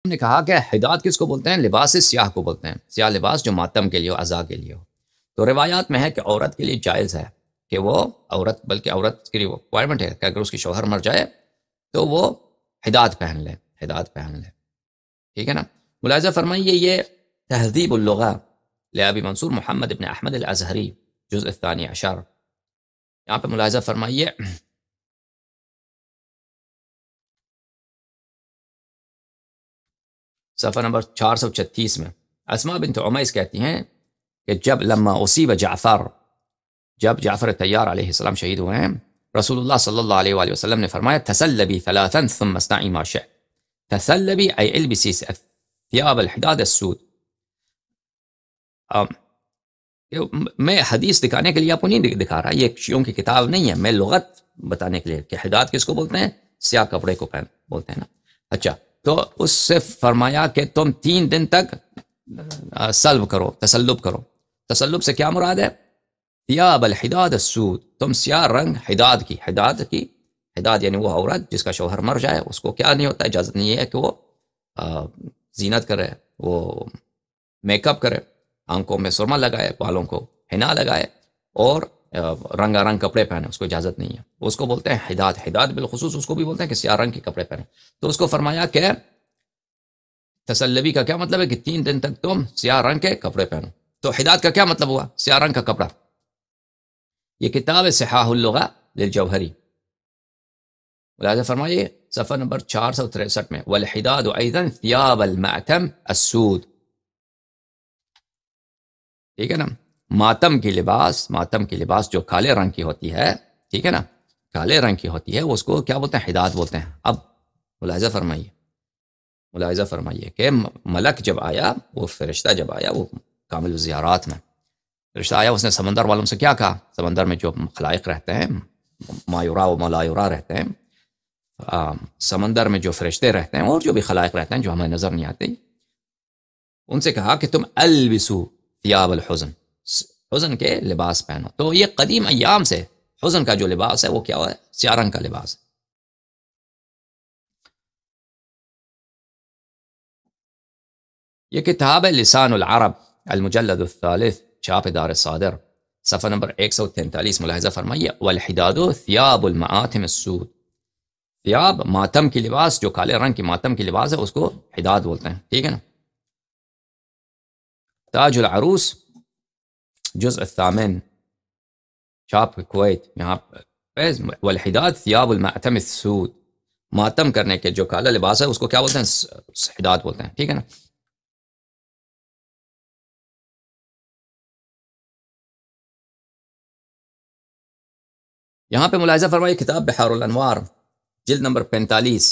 نے کہا کہ حداد کس کو بولتے ہیں؟ لباس سیاہ کو بولتے ہیں، سیاہ لباس جو ماتم کے لیے ہو، عزا کے لیے ہو۔ تو روایات میں ہے کہ عورت کے لیے جائز ہے کہ وہ عورت، بلکہ عورت کی ریکوائرمنٹ ہے کہ اگر اس کی شوہر مر جائے تو وہ حداد پہن لے، حداد پہن لے، ٹھیک ہے نا۔ ملاحظہ فرمائیے یہ تہذیب اللغہ لابی منصور محمد ابن احمد الازہری جزء الثانی عشر، یہاں پہ ملاحظہ فرمائیے صفحہ نمبر 436 میں اسماء بنت عمیس کہتی ہیں کہ جب لما اصیب جعفر، جب جعفر طیار علیہ السلام شہید ہوئے ہیں، رسول اللہ صلی اللہ علیہ وآلہ وسلم نے فرمایا تسلبی ثلاثا ثم اصنعی ما شئت، تسلبی ای البسی ثیاب الحداد السود۔ میں حدیث دکھانے کے لیے آپ کو نہیں دکھا رہا، یہ شیعوں کی کتاب نہیں ہے، میں لغت بتانے کے لیے کہ حداد کس کو بولتے ہیں؟ سیاہ کپڑے کو بولتے ہیں نا۔ اچھا، تو اس سے فرمایا کہ تم 3 دن تک سلب کرو، تسلب کرو۔ تسلب سے کیا مراد ہے؟ ثیاب الحداد السود، تم سیاہ رنگ حداد کی، حداد یعنی وہ عورت جس کا شوہر مر جائے، اس کو کیا نہیں ہوتا، اجازت نہیں ہے کہ وہ زینت کرے، وہ میک اپ کرے، آنکھوں میں سرما لگائے، بالوں کو حنا لگائے اور رنگا رنگ کپڑے پہنے، اس کو اجازت نہیں ہے۔ اس کو بولتے ہیں حداد، حداد بالخصوص اس کو بھی بولتے ہیں کہ سیاہ رنگ کے کپڑے پہنے۔ تو اس کو فرمایا کہ تسلبی کا کیا مطلب ہے کہ 3 دن تک تم سیاہ رنگ کے کپڑے پہنو۔ تو حداد کا کیا مطلب ہوا؟ سیاہ رنگ کا کپڑا۔ یہ کتاب صحاح اللغہ للجوہری، ملاحظہ فرمائیے صفحہ نمبر 463 میں والحداد ایضا ثیاب المعتم السود، ٹھیک ہے نا۔ ماتم کی لباس جو کالے رنگ کی ہوتی ہے، ٹھیک ہے نا، کالے رنگ کی ہوتی ہے، اس کو کیا بولتے ہیں؟ حداد بولتے ہیں۔ اب ملاحظہ فرمائیے کہ ملک جب آیا، وہ فرشتہ جب آیا، وہ کامل الزیارات میں فرشتہ آیا، اس نے سمندر والوں سے کیا کہا؟ سمندر میں جو خلائق رہتے ہیں، ما یرا و ما لا یرا رہتے ہیں، سمندر میں جو فرشتے رہتے ہیں اور جو بھی خلائق رہتے ہیں جو ہمیں نظر نہیں آتے، ان سے کہا کہ تم البسو ثیاب الحزن، حزن کے لباس پہنو۔ تو یہ قدیم ایام سے حزن کا جو لباس ہے وہ کیا ہے؟ سیاہ رنگ کا لباس ہے۔ یہ کتاب ہے لسان العرب المجلد الثالث، چھاپ دار صادر، صفحہ نمبر 143، ملاحظہ فرمائیے والحداد ثیاب المآتم السود، ثیاب ماتم کی لباس، جو کالے رنگ کی ماتم کی لباس ہے اس کو حداد بولتے ہیں، ٹھیک ہے نا۔ تاج العروس جزء الثامن، چھاپ کویت، یہاں والحداد ثیاب المعتم السود، ماتم کرنے کے جو کالا لباس ہے اس کو کیا بولتے ہیں؟ حداد بولتے ہیں، ٹھیک ہے نا۔ یہاں پہ ملاحظہ فرمائیے کتاب بحار الانوار جلد نمبر 45،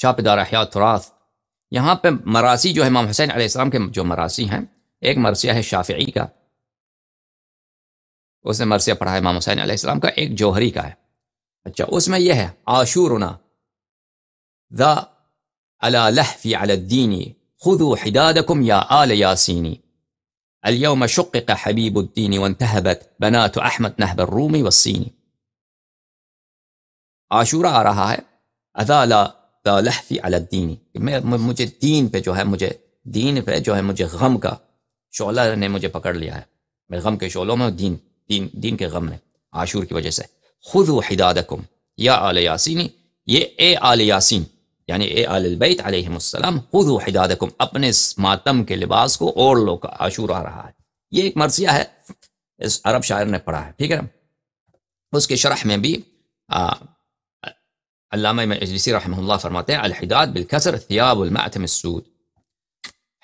چھاپ دار احیاء التراث، یہاں پہ مراسی جو ہے امام حسین علیہ السلام کے جو مراسی ہیں، ایک مرثیہ ہے شافعی کا، اس نے مرثیہ پڑھا ہے امام حسین علیہ السلام کا، ایک جوہری کا ہے۔ اچھا، اس میں یہ ہے عاشورنا ذا علی لحفی علی الدین خذوا حدادکم یا آل یاسینی اليوم شقق حبیب الدین وانتہبت بنات احمد نہب الرومی والصینی۔ عاشورہ آ رہا ہے، اذا ذا لحفی علی الدین، مجھے دین پہ جو ہے، مجھے غم کا شعلہ نے مجھے پکڑ لیا ہے، میں غم کے شعلوں میں، دین کے غم میں، عاشور کی وجہ سے۔ خذوا حدادکم یا آل یاسینی، یہ اے آل یاسین یعنی اے آل البیت علیہم السلام، خذوا حدادکم، اپنے ماتم کے لباس کو اوڑھ لو، کا عاشور آ رہا ہے۔ یہ ایک مرثیہ ہے، اس عرب شاعر نے پڑھا ہے، ٹھیک ہے نا۔ اس کے شرح میں بھی علامہ مجلسی رحمہ اللہ فرماتے ہیں الحداد بالکسر ثیاب المعتم السود،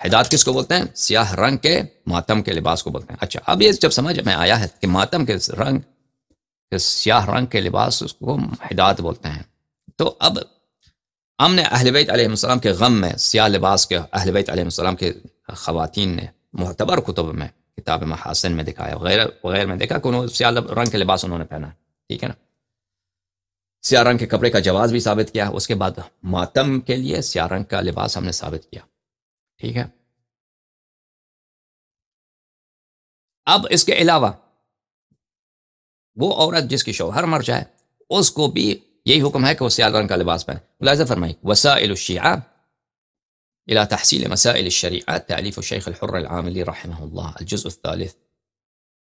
حداد کس کو بولتے ہیں؟ سیاہ رنگ کے ماتم کے لباس کو بولتے ہیں۔ اچھا، اب یہ جب سمجھ میں آیا ہے کہ ماتم کے رنگ، سیاہ رنگ کے لباس اس کو حداد بولتے ہیں، تو اب ہم نے اہل بیت علیہ السلام کے غم میں سیاہ لباس کے اہل بیت علیہ السلام کے خواتین نے معتبر کتب میں، کتاب محاسن میں دکھایا، وغیرہ میں دیکھا کہ انہوں سیاہ رنگ کے لباس انہوں نے پہنا، ٹھیک ہے نا۔ سیاہ رنگ کے کپڑے کا جواز بھی ثابت کیا، اس کے بعد ماتم کے لیے سیاہ رنگ کا لباس ہم نے ثابت کیا، ٹھیک ہے۔ اب اس کے علاوہ وہ عورت جس کی شوہر مر جائے، اس کو بھی یہی حکم ہے کہ وہ سیاہ رنگ کا لباس پہنے۔ ملاحظہ فرمائیں وسائل الشیعہ إلى تحصيل مسائل الشريعة تأليف الشيخ الحر العاملي رحمه الله، الجزء الثالث،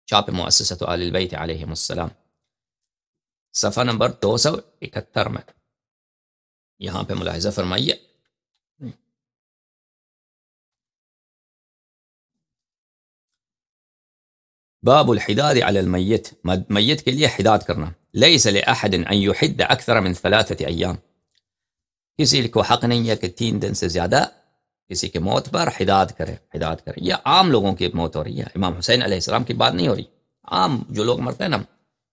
چاپ مؤسسة آل البيت عليهم السلام، صفحہ نمبر 271 میں یہاں پہ ملاحظہ فرمائیے. باب الحداد على المیت، میت کے لیے حداد کرنا. لیس لأحد ان یحد اکثر من 3 ایام، کسی کو حق نہیں ہے کہ 3 دن سے زیادہ کسی کے موت پر حداد کرے. یہ عام لوگوں کی موت ہو رہی ہے، امام حسین علیہ السلام کی بات نہیں ہو رہی. عام جو لوگ مرتے ہیں نا،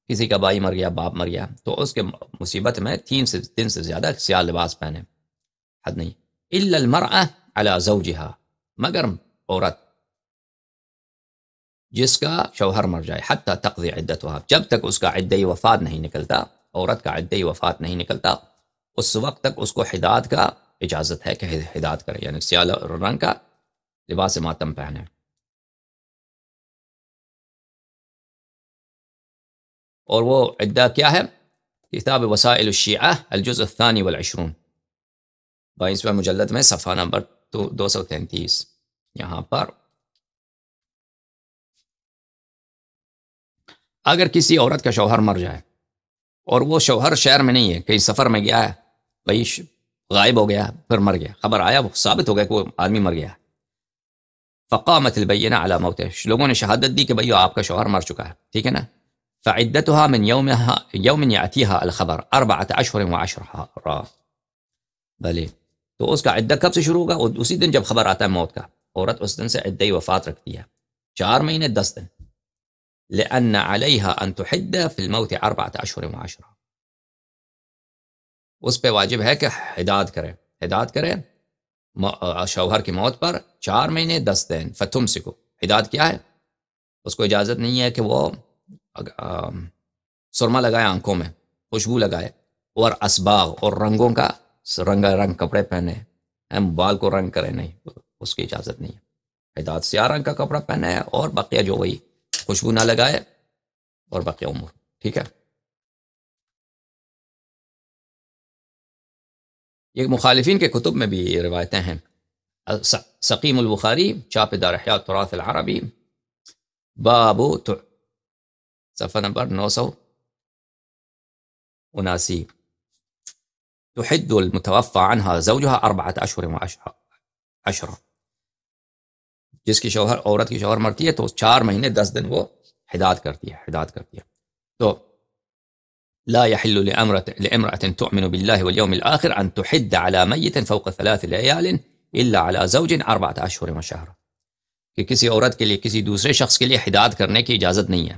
کسی کا بھائی مر گیا، باپ مر گیا، تو اس کے مصیبت میں 3 دن سے زیادہ سیاہ لباس پہنے، حد نہیں. الا المرأة على زوجها، مگر عورت جس کا شوہر مر جائے، حتی تقضی عدتها، جب تک اس کا عدہ وفات نہیں نکلتا، عورت کا عدہ وفات نہیں نکلتا، اس وقت تک اس کو حداد کا اجازت ہے کہ حداد کرے، یعنی سیاہ رنگ کا لباس ماتم پہنے. اور وہ عدہ کیا ہے؟ کتاب وسائل الشیعہ الجزء الثانی والعشرون، 22واں مجلد میں صفحہ نمبر 233. یہاں پر اگر کسی عورت کا شوہر مر جائے اور وہ شوہر شہر میں نہیں ہے، کہیں سفر میں گیا ہے، بھائی غائب ہو گیا، پھر مر گیا، خبر آیا، وہ ثابت ہو گیا کہ وہ آدمی مر گیا، فقامت البینہ علی موتہ، لوگوں نے شہادت دی کہ بھئی آپ کا شوہر مر چکا ہے، ٹھیک ہے نا. فعدتها من يوم يأتيها الخبر 4 أشهر و10، بھلے تو اس کا عدہ کب سے شروع ہوگا؟ اسی دن جب خبر آتا ہے موت کا. عورت اس دن سے عدہ وفات رکھتی ہے 4 مہینے 10 دن. لأن عليها أن تحد في الموت 4 أشهر و10، اس پہ واجب ہے کہ حداد کرے شوہر کی موت پر 4 مہینے 10 دن. فتمسکو، حداد کیا ہے؟ اس کو اجازت نہیں ہے کہ وہ سرما لگائے آنکھوں میں، خوشبو لگائے، اور اسباغ اور رنگوں کا رنگ کپڑے پہنے، بال کو رنگ کرے، نہیں، اس کی اجازت نہیں ہے. حداد سیاہ رنگ کا کپڑا پہنے ہے اور بقیہ جو وہی خوشبو نہ لگائے اور بقیہ امور، ٹھیک ہے. یہ مخالفین کے کتب میں بھی روایتیں ہیں. سقیم البخاری، چاپ دار احیاء التراث العربی، باب صفحہ نمبر 979، تحد المتوفى عنها زوجها 4 أشهر و10، جس کی عورت کی شوہر مرتی ہے تو 4 مہینے 10 دن وہ حداد کرتی ہے. تو لا يحل لامرأة تؤمن بالله واليوم الآخر أن تحد على ميت فوق 3 ليال إلا على زوج 4 أشهر و10، کہ کسی عورت کے لیے کسی دوسرے شخص کے لیے حداد کرنے کی اجازت نہیں ہے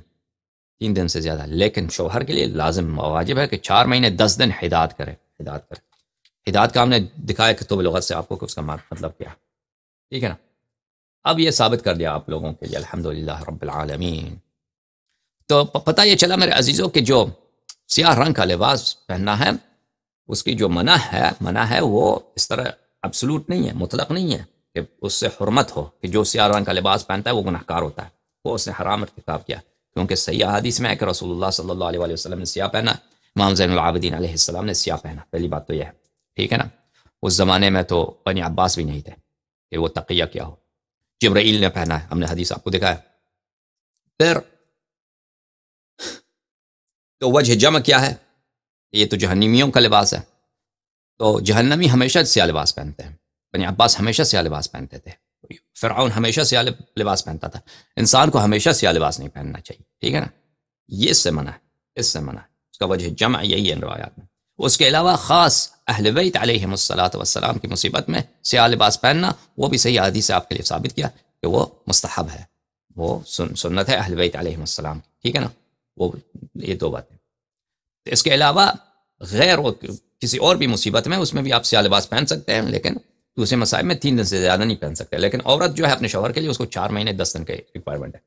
3 دن سے زیادہ، لیکن شوہر کے لیے لازم واجب ہے کہ 4 مہینے 10 دن حداد کرے. حداد کا ہم نے دکھایا کتب لغت سے آپ کو کہ اس کا مطلب کیا، ٹھیک ہے نا. اب یہ ثابت کر دیا آپ لوگوں کے لیے، الحمدللہ رب العالمین. تو پتہ یہ چلا میرے عزیزوں کہ جو سیاہ رنگ کا لباس پہننا ہے، اس کی جو منع ہے وہ اس طرح ابسولوٹ نہیں ہے، مطلق نہیں ہے کہ اس سے حرمت ہو کہ جو سیاہ رنگ کا لباس پہنتا ہے وہ گناہ کار ہوتا ہے، وہ اس نے حرام ارتکاب کیا. کیونکہ صحیح حدیث میں ہے کہ رسول اللہ صلی اللہ علیہ وسلم نے سیاہ پہنا، امام زین العابدین علیہ السلام نے سیاہ پہنا. پہلی بات تو یہ ہے، ٹھیک ہے نا. اس زمانے میں تو بنی عباس بھی نہیں تھے کہ وہ تقیہ کیا ہو، جبرائیل نے پہنا ہے، ہم نے حدیث آپ کو دکھایا. پھر تو وجہ جمع کیا ہے؟ یہ تو جہنمیوں کا لباس ہے، تو جہنمی ہمیشہ سیاہ لباس پہنتے ہیں. بنی عباس ہمیشہ سیاہ لباس پہنتے تھے، فرعون ہمیشہ سیاہ لباس پہنتا تھا. انسان کو ہمیشہ سیاہ لباس نہیں پہننا چاہیے، ٹھیک ہے نا. یہ اس سے منع ہے، اس کا وجہ جمع یہی ہے روایات میں. اس کے علاوہ خاص اہل بیت علیہم السلام کی مصیبت میں سیاہ لباس پہننا، وہ بھی صحیح حدیث سے آپ کے لیے ثابت کیا کہ وہ مستحب ہے، وہ سنت ہے اہل بیت علیہم السلام، ٹھیک ہے نا. وہ یہ 2 باتیں. اس کے علاوہ غیر کسی اور بھی مصیبت میں، اس میں بھی آپ سیاہ لباس پہن سکتے ہیں، لیکن دوسرے مسائل میں 3 دن سے زیادہ نہیں پہن سکتے. لیکن عورت جو ہے اپنے شوہر کے لیے اس کو 4 مہینے 10 دن کے ریکوائرمنٹ ہے.